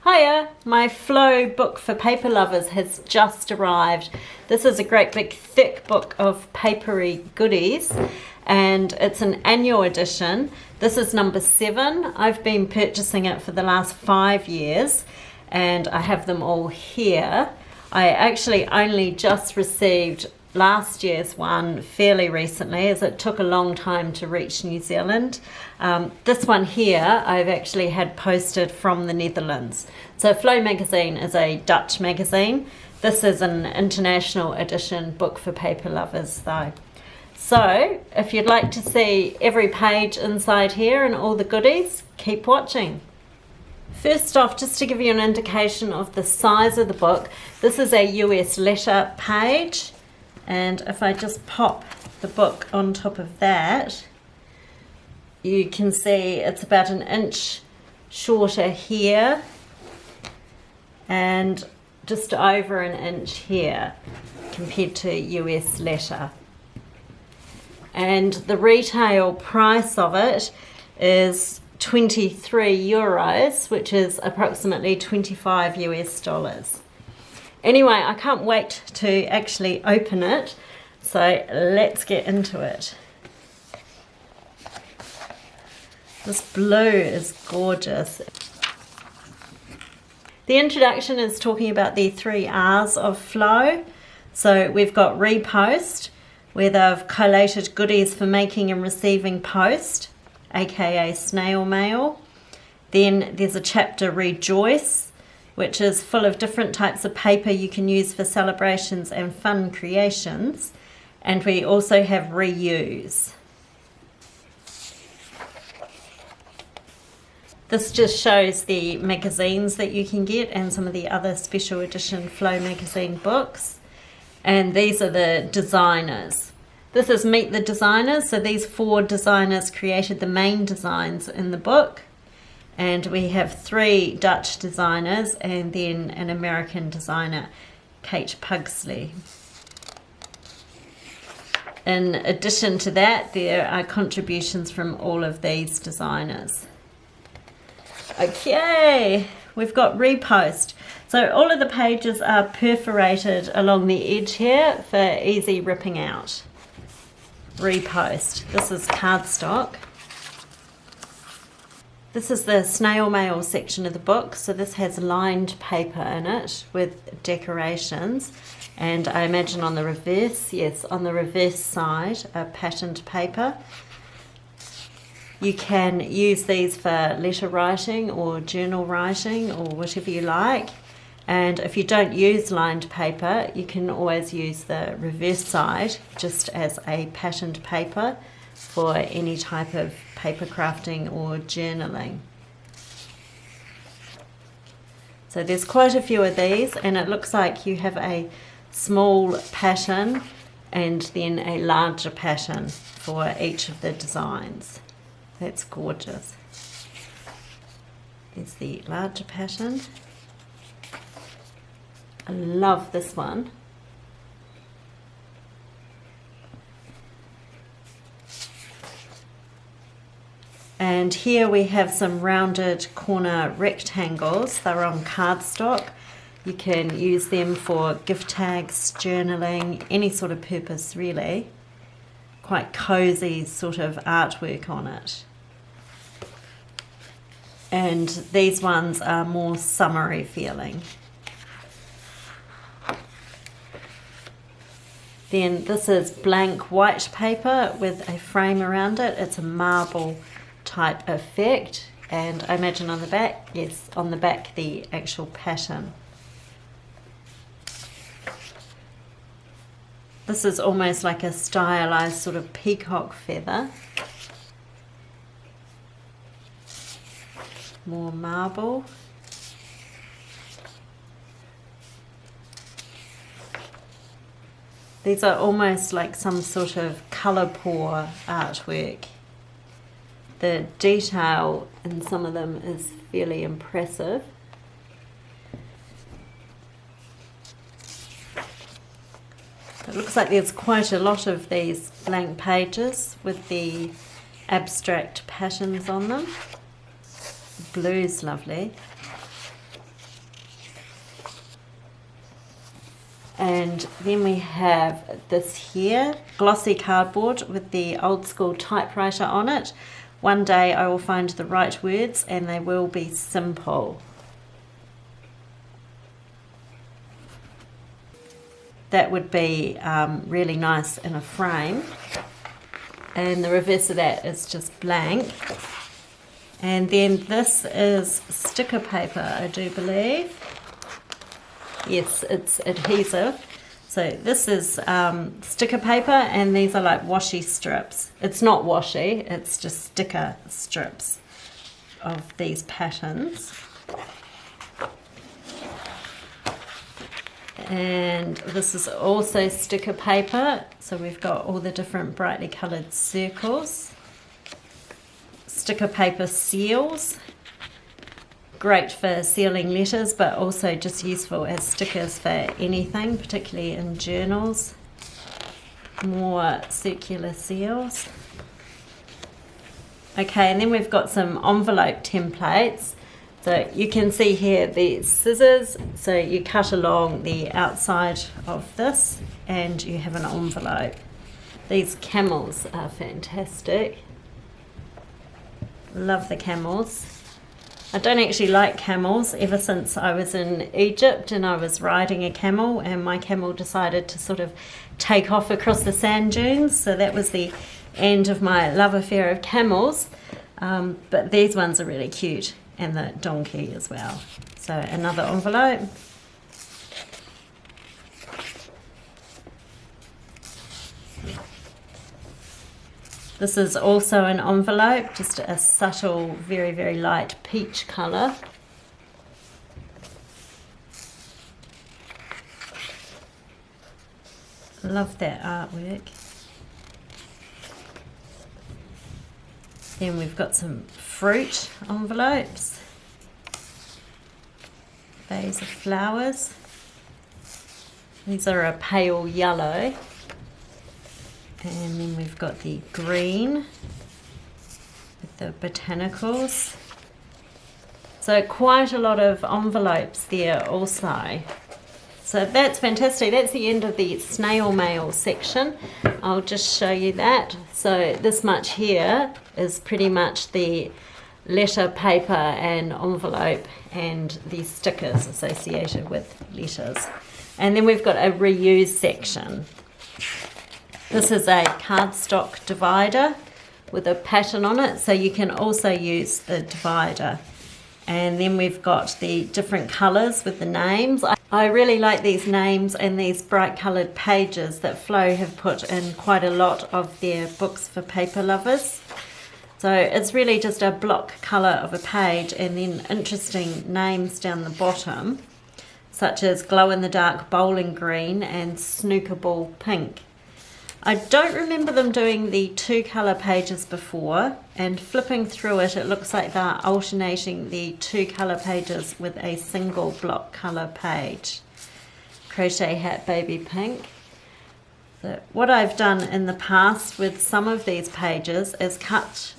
Hiya! My Flow book for paper lovers has just arrived. This is a great big thick book of papery goodies and it's an annual edition. This is number 7. I've been purchasing it for the last 5 years and I have them all here. I actually only just received last year's one fairly recently, as it took a long time to reach New Zealand. This one here I've actually had posted from the Netherlands. So Flow magazine is a Dutch magazine. This is an international edition book for paper lovers though. So if you'd like to see every page inside here and all the goodies, keep watching. First off, just to give you an indication of the size of the book, this is a US letter page. And if I just pop the book on top of that, you can see it's about an inch shorter here and just over an inch here compared to US letter. And the retail price of it is 23 euros, which is approximately 25 US dollars. Anyway, I can't wait to actually open it, so let's get into it. This blue is gorgeous. The introduction is talking about the 3 R's of Flow. So we've got repost, where they've collated goodies for making and receiving post, aka snail mail. Then there's a chapter rejoice, which is full of different types of paper you can use for celebrations and fun creations. And we also have reuse. This just shows the magazines that you can get and some of the other special edition Flow magazine books. And these are the designers. This is Meet the Designers, so these 4 designers created the main designs in the book. And we have 3 Dutch designers and then an American designer, Kate Pugsley. In addition to that, there are contributions from all of these designers. Okay, we've got repost. So all of the pages are perforated along the edge here for easy ripping out. Repost. This is cardstock. This is the snail mail section of the book, so this has lined paper in it with decorations, and I imagine on the reverse, yes, on the reverse side, a patterned paper. You can use these for letter writing or journal writing or whatever you like, and if you don't use lined paper, you can always use the reverse side just as a patterned paper for any type of paper crafting or journaling. So there's quite a few of these, and it looks like you have a small pattern and then a larger pattern for each of the designs. That's gorgeous. There's the larger pattern. I love this one. And here we have some rounded corner rectangles. They're on cardstock. You can use them for gift tags, journaling, any sort of purpose really. Quite cozy sort of artwork on it. And these ones are more summery feeling. Then this is blank white paper with a frame around it. It's a marble type effect, and I imagine on the back, yes, on the back the actual pattern. This is almost like a stylized sort of peacock feather. More marble. These are almost like some sort of colour pour artwork. The detail in some of them is fairly impressive. It looks like there's quite a lot of these blank pages with the abstract patterns on them. Blue's lovely. And then we have this here, glossy cardboard with the old school typewriter on it. One day I will find the right words and they will be simple. That would be really nice in a frame. And the reverse of that is just blank. And then this is sticker paper, I do believe. Yes, it's adhesive. So this is sticker paper, and these are like washi strips. It's not washi, it's just sticker strips of these patterns. And this is also sticker paper. So we've got all the different brightly coloured circles. Sticker paper seals. Great for sealing letters, but also just useful as stickers for anything, particularly in journals. More circular seals. Okay, and then we've got some envelope templates. So you can see here the scissors, so you cut along the outside of this and you have an envelope. These camels are fantastic. Love the camels. I don't actually like camels ever since I was in Egypt and I was riding a camel, and my camel decided to sort of take off across the sand dunes, so that was the end of my love affair of camels. But these ones are really cute, and the donkey as well. So another envelope. This is also an envelope, just a subtle, very, very light peach colour. Love that artwork. Then we've got some fruit envelopes. Vase of flowers. These are a pale yellow. And then we've got the green with the botanicals. So quite a lot of envelopes there also. So that's fantastic. That's the end of the snail mail section. I'll just show you that. So this much here is pretty much the letter paper and envelope and the stickers associated with letters. And then we've got a reuse section. This is a cardstock divider with a pattern on it, so you can also use the divider. And then we've got the different colours with the names. I really like these names and these bright coloured pages that Flow have put in quite a lot of their books for paper lovers. So it's really just a block colour of a page and then interesting names down the bottom, such as glow-in-the-dark bowling green and snooker ball pink. I don't remember them doing the two colour pages before, and flipping through it, it looks like they're alternating the two colour pages with a single block colour page. Crochet hat baby pink. So what I've done in the past with some of these pages is cut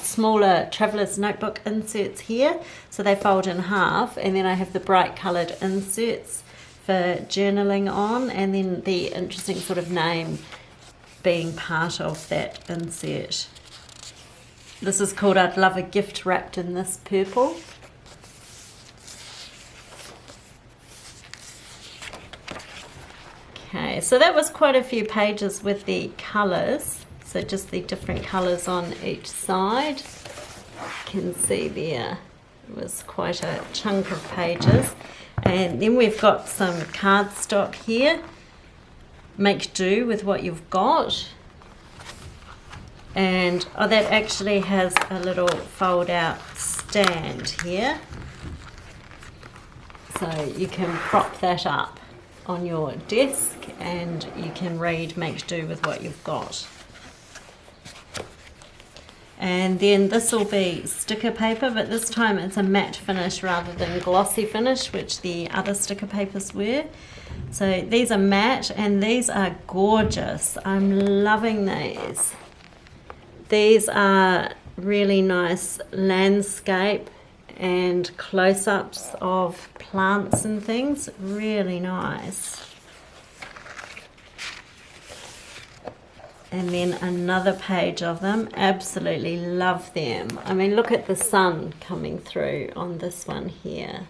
smaller traveller's notebook inserts here, so they fold in half, and then I have the bright coloured inserts for journaling on, and then the interesting sort of name being part of that insert. This is called I'd Love a Gift Wrapped in This Purple. Okay, so that was quite a few pages with the colours, so just the different colours on each side. You can see there it was quite a chunk of pages. And then we've got some cardstock here. Make do with what you've got. And that actually has a little fold out stand here. So you can prop that up on your desk and you can read Make do with what you've got. And then this will be sticker paper, but this time it's a matte finish rather than glossy finish, which the other sticker papers were. So these are matte and these are gorgeous. I'm loving these. These are really nice landscape and close-ups of plants and things. Really nice. And then another page of them. Absolutely love them. I mean, look at the sun coming through on this one here.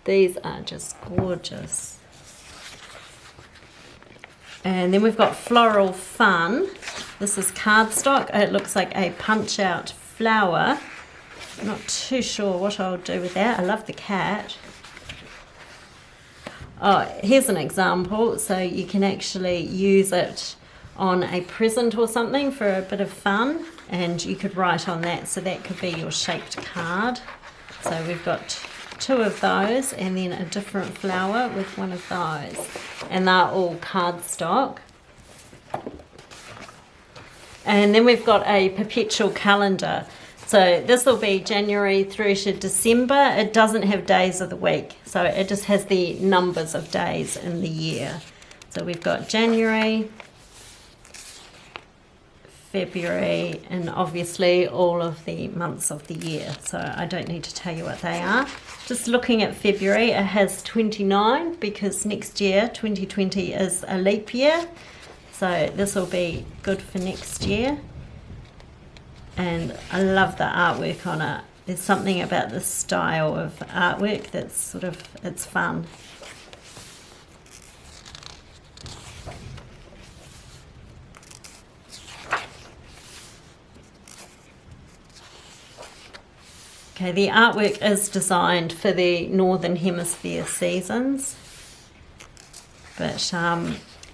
These are just gorgeous. And then we've got Floral Fun. This is cardstock. It looks like a punch-out flower. I'm not too sure what I'll do with that. I love the cat. Oh, here's an example. So you can actually use it on a present or something for a bit of fun, and you could write on that, so that could be your shaped card. So we've got 2 of those, and then a different flower with one of those, and they're all cardstock. And then we've got a perpetual calendar. So this will be January through to December. It doesn't have days of the week, so it just has the numbers of days in the year. So we've got January, February, and obviously all of the months of the year. So I don't need to tell you what they are. Just looking at February, it has 29 because next year, 2020, is a leap year. So this will be good for next year. And I love the artwork on it. There's something about the style of artwork that's sort of, it's fun. Okay, the artwork is designed for the Northern Hemisphere seasons, but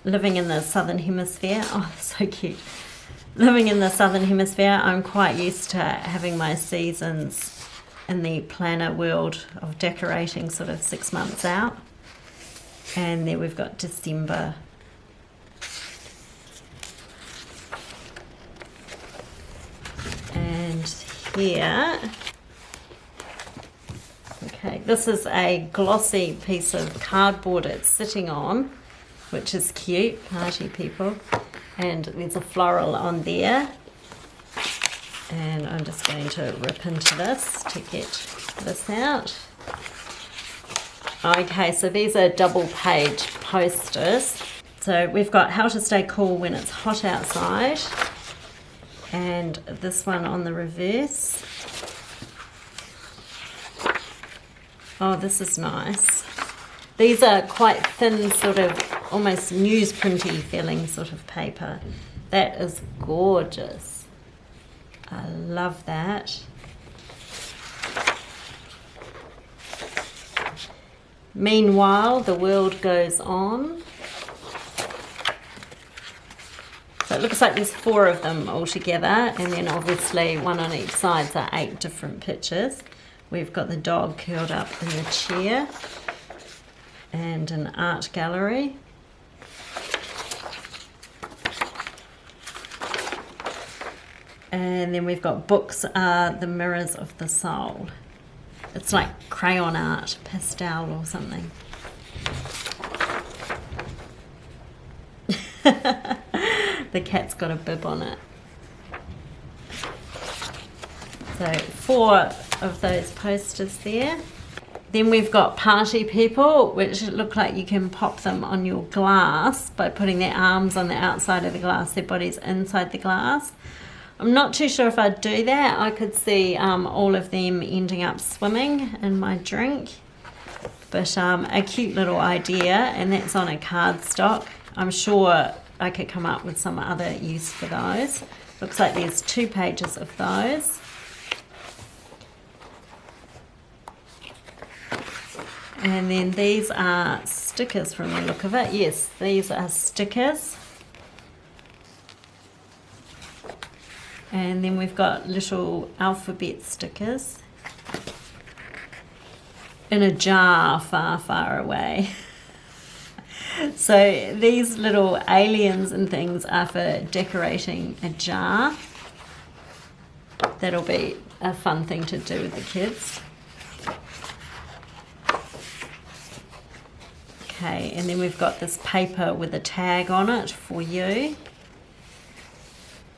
living in the Southern Hemisphere, oh, so cute. Living in the Southern Hemisphere, I'm quite used to having my seasons in the planner world of decorating sort of 6 months out. And then we've got December. And here, okay, this is a glossy piece of cardboard it's sitting on, which is cute, party people. And there's a floral on there. And I'm just going to rip into this to get this out. Okay, so these are double page posters. So we've got how to stay cool when it's hot outside. And this one on the reverse. Oh, this is nice. These are quite thin, sort of almost newsprinty feeling sort of paper. That is gorgeous. I love that. Meanwhile, the world goes on. So it looks like there's 4 of them all together, and then obviously one on each side, so 8 different pictures. We've got the dog curled up in the chair, and an art gallery. And then we've got books are the mirrors of the soul. It's like crayon art, pastel or something. The cat's got a bib on it. So 4 of those posters there. Then we've got party people, which look like you can pop them on your glass by putting their arms on the outside of the glass, their bodies inside the glass. I'm not too sure if I'd do that. I could see all of them ending up swimming in my drink. But a cute little idea, and that's on a cardstock. I'm sure I could come up with some other use for those. Looks like there's 2 pages of those. And then these are stickers from the look of it. Yes, these are stickers. And then we've got little alphabet stickers in a jar far, far away. So these little aliens and things are for decorating a jar. That'll be a fun thing to do with the kids. Okay, and then we've got this paper with a tag on it for you.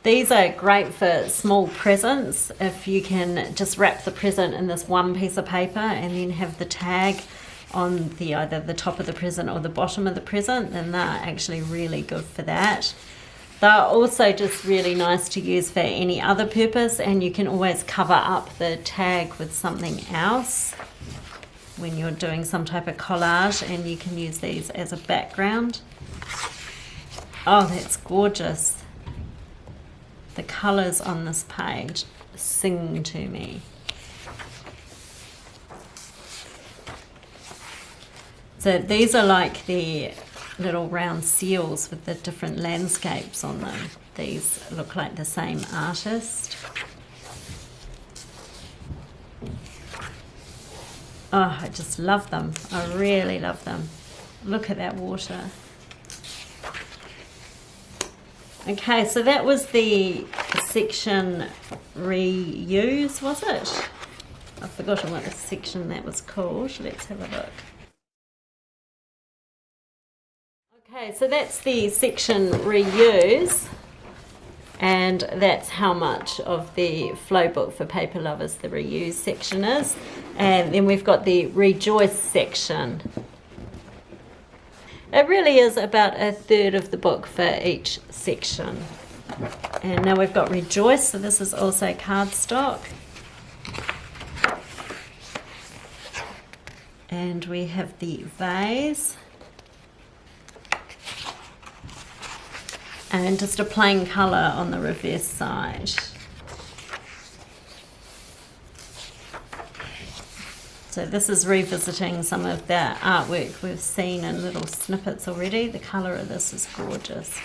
These are great for small presents. If you can just wrap the present in this one piece of paper and then have the tag on either the top of the present or the bottom of the present, then they're actually really good for that. They're also just really nice to use for any other purpose, and you can always cover up the tag with something else when you're doing some type of collage, and you can use these as a background. Oh, that's gorgeous. The colours on this page sing to me. So these are like the little round seals with the different landscapes on them. These look like the same artist. Oh, I just love them. I really love them. Look at that water. Okay, so that was the section reuse, was it? I've forgotten what the section that was called. Let's have a look. Okay, so that's the section reuse, and that's how much of the flow book for paper lovers the reuse section is. And then we've got the rejoice section. It really is about a third of the book for each section. And now we've got rejoice, so this is also cardstock. And we have the vase. And just a plain colour on the reverse side. So this is revisiting some of the artwork we've seen in little snippets already. The colour of this is gorgeous.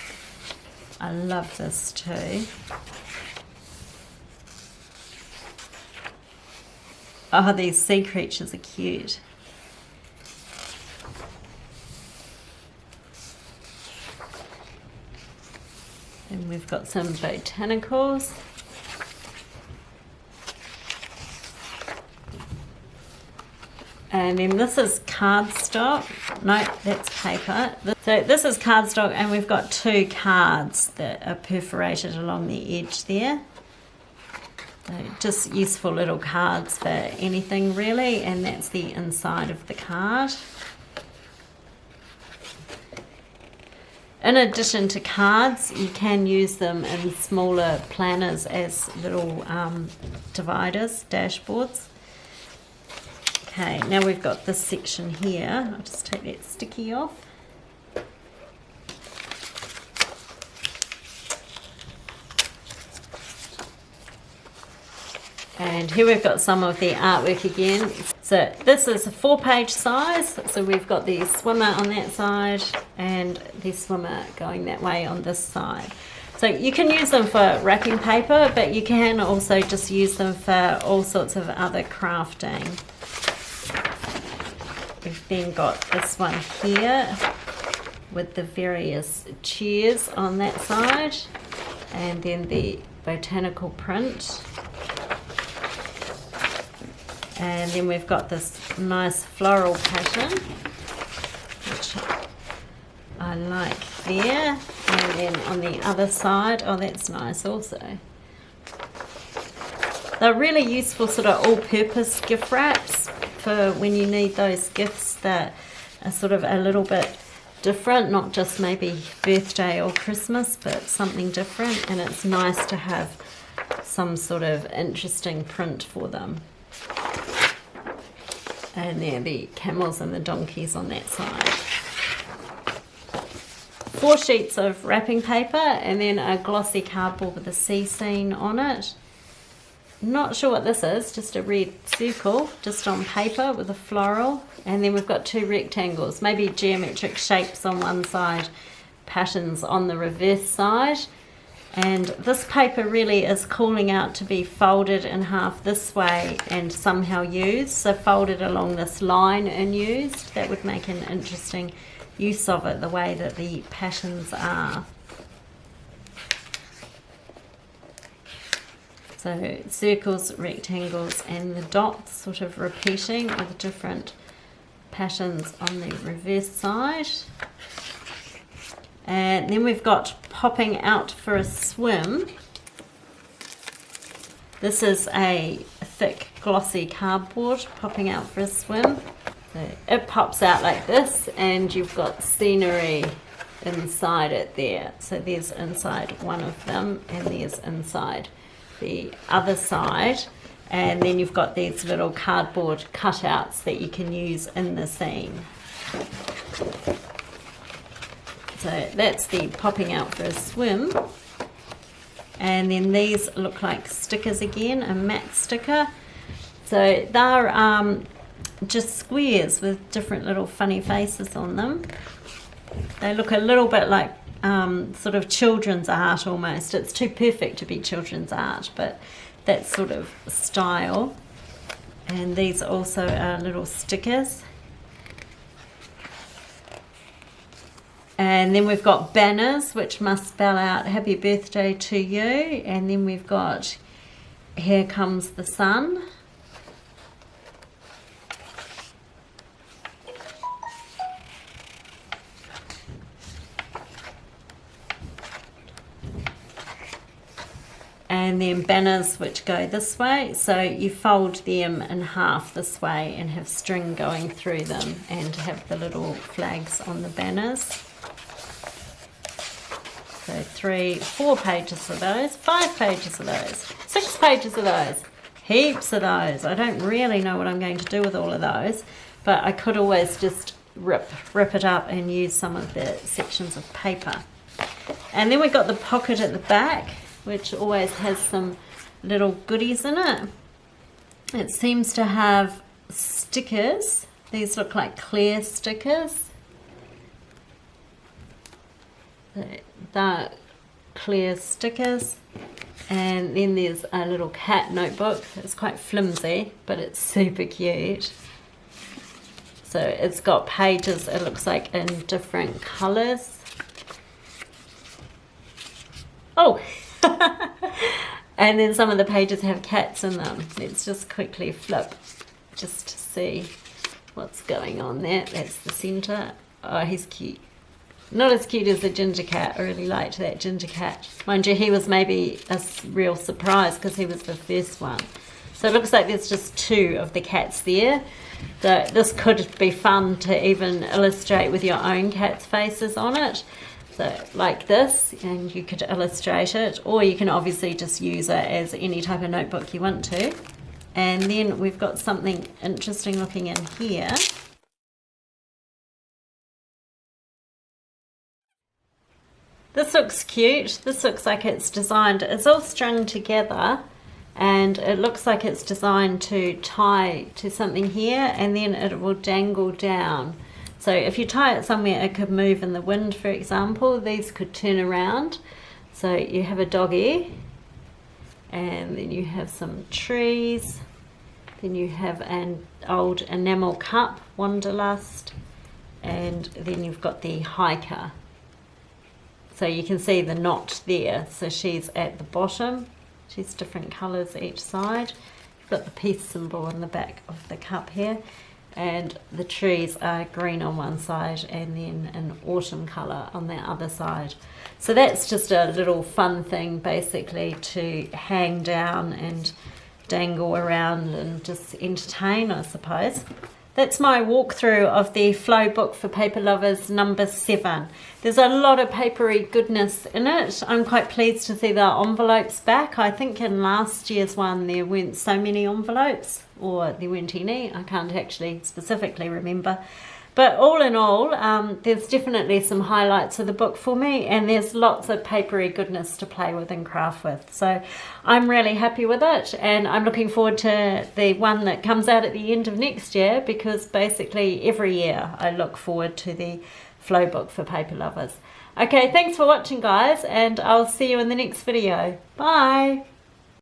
I love this too. Oh, these sea creatures are cute. And we've got some botanicals. And then this is cardstock. No, that's paper. So this is cardstock, and we've got 2 cards that are perforated along the edge there. So just useful little cards for anything really, and that's the inside of the card. In addition to cards, you can use them in smaller planners as little dividers, dashboards. Okay, now we've got this section here. I'll just take that sticky off. And here we've got some of the artwork again. So this is a 4-page size. So we've got the swimmer on that side and the swimmer going that way on this side. So you can use them for wrapping paper, but you can also just use them for all sorts of other crafting. We've then got this one here with the various chairs on that side, and then the botanical print. And then we've got this nice floral pattern, which I like there. And then on the other side, oh, that's nice also. They're really useful sort of all-purpose gift wraps for when you need those gifts that are sort of a little bit different, not just maybe birthday or Christmas, but something different. And it's nice to have some sort of interesting print for them. And there are the camels and the donkeys on that side. 4 sheets of wrapping paper, and then a glossy cardboard with a sea scene on it. Not sure what this is, just a red circle, just on paper with a floral. And then we've got 2 rectangles, maybe geometric shapes on one side, patterns on the reverse side. And this paper really is calling out to be folded in half this way and somehow used. So folded along this line and used. That would make an interesting use of it, the way that the patterns are. So circles, rectangles, and the dots sort of repeating with different patterns on the reverse side. And then we've got popping out for a swim. This is a thick glossy cardboard popping out for a swim. So it pops out like this, and you've got scenery inside it there. So there's inside one of them, and there's inside the other side. And then you've got these little cardboard cutouts that you can use in the scene. So that's the popping out for a swim. And then these look like stickers again, a matte sticker. So they're just squares with different little funny faces on them. They look a little bit like sort of children's art almost. It's too perfect to be children's art, but that sort of style. And these also are little stickers. And then we've got banners, which must spell out happy birthday to you. And then we've got here comes the sun. And then banners which go this way, so you fold them in half this way and have string going through them and have the little flags on the banners. So 3, 4 pages of those, 5 pages of those, 6 pages of those, heaps of those. I don't really know what I'm going to do with all of those, but I could always just rip it up and use some of the sections of paper. And then we've got the pocket at the back, which always has some little goodies in it. It seems to have stickers. These look like clear stickers. They're clear stickers. And then there's a little cat notebook. It's quite flimsy, but it's super cute. So it's got pages, it looks like, in different colours. Oh! And then some of the pages have cats in them. Let's just quickly flip just to see what's going on there. That's the centre. Oh, he's cute. Not as cute as the ginger cat. I really liked that ginger cat. Mind you, he was maybe a real surprise because he was the first one. So it looks like there's just 2 of the cats there. So this could be fun to even illustrate with your own cat's faces on it. So like this, and you could illustrate it, or you can obviously just use it as any type of notebook you want to. And then we've got something interesting looking in here. This looks cute. This looks like it's designed, it's all strung together, and it looks like it's designed to tie to something here, and then it will dangle down. So if you tie it somewhere, it could move in the wind, for example. These could turn around. So you have a doggy, and then you have some trees. Then you have an old enamel cup, Wanderlust, and then you've got the hiker. So you can see the knot there. So she's at the bottom. She's different colours each side. You've got the peace symbol on the back of the cup here. And the trees are green on one side and then an autumn colour on the other side. So that's just a little fun thing basically to hang down and dangle around and just entertain, I suppose. That's my walkthrough of the Flow book for paper lovers number 7. There's a lot of papery goodness in it. I'm quite pleased to see the envelopes back. I think in last year's one there weren't so many envelopes, or there weren't any. I can't actually specifically remember. But all in all, there's definitely some highlights of the book for me, and there's lots of papery goodness to play with and craft with. So I'm really happy with it, and I'm looking forward to the one that comes out at the end of next year, because basically every year I look forward to the Flow book for paper lovers. Okay, thanks for watching guys, and I'll see you in the next video. Bye!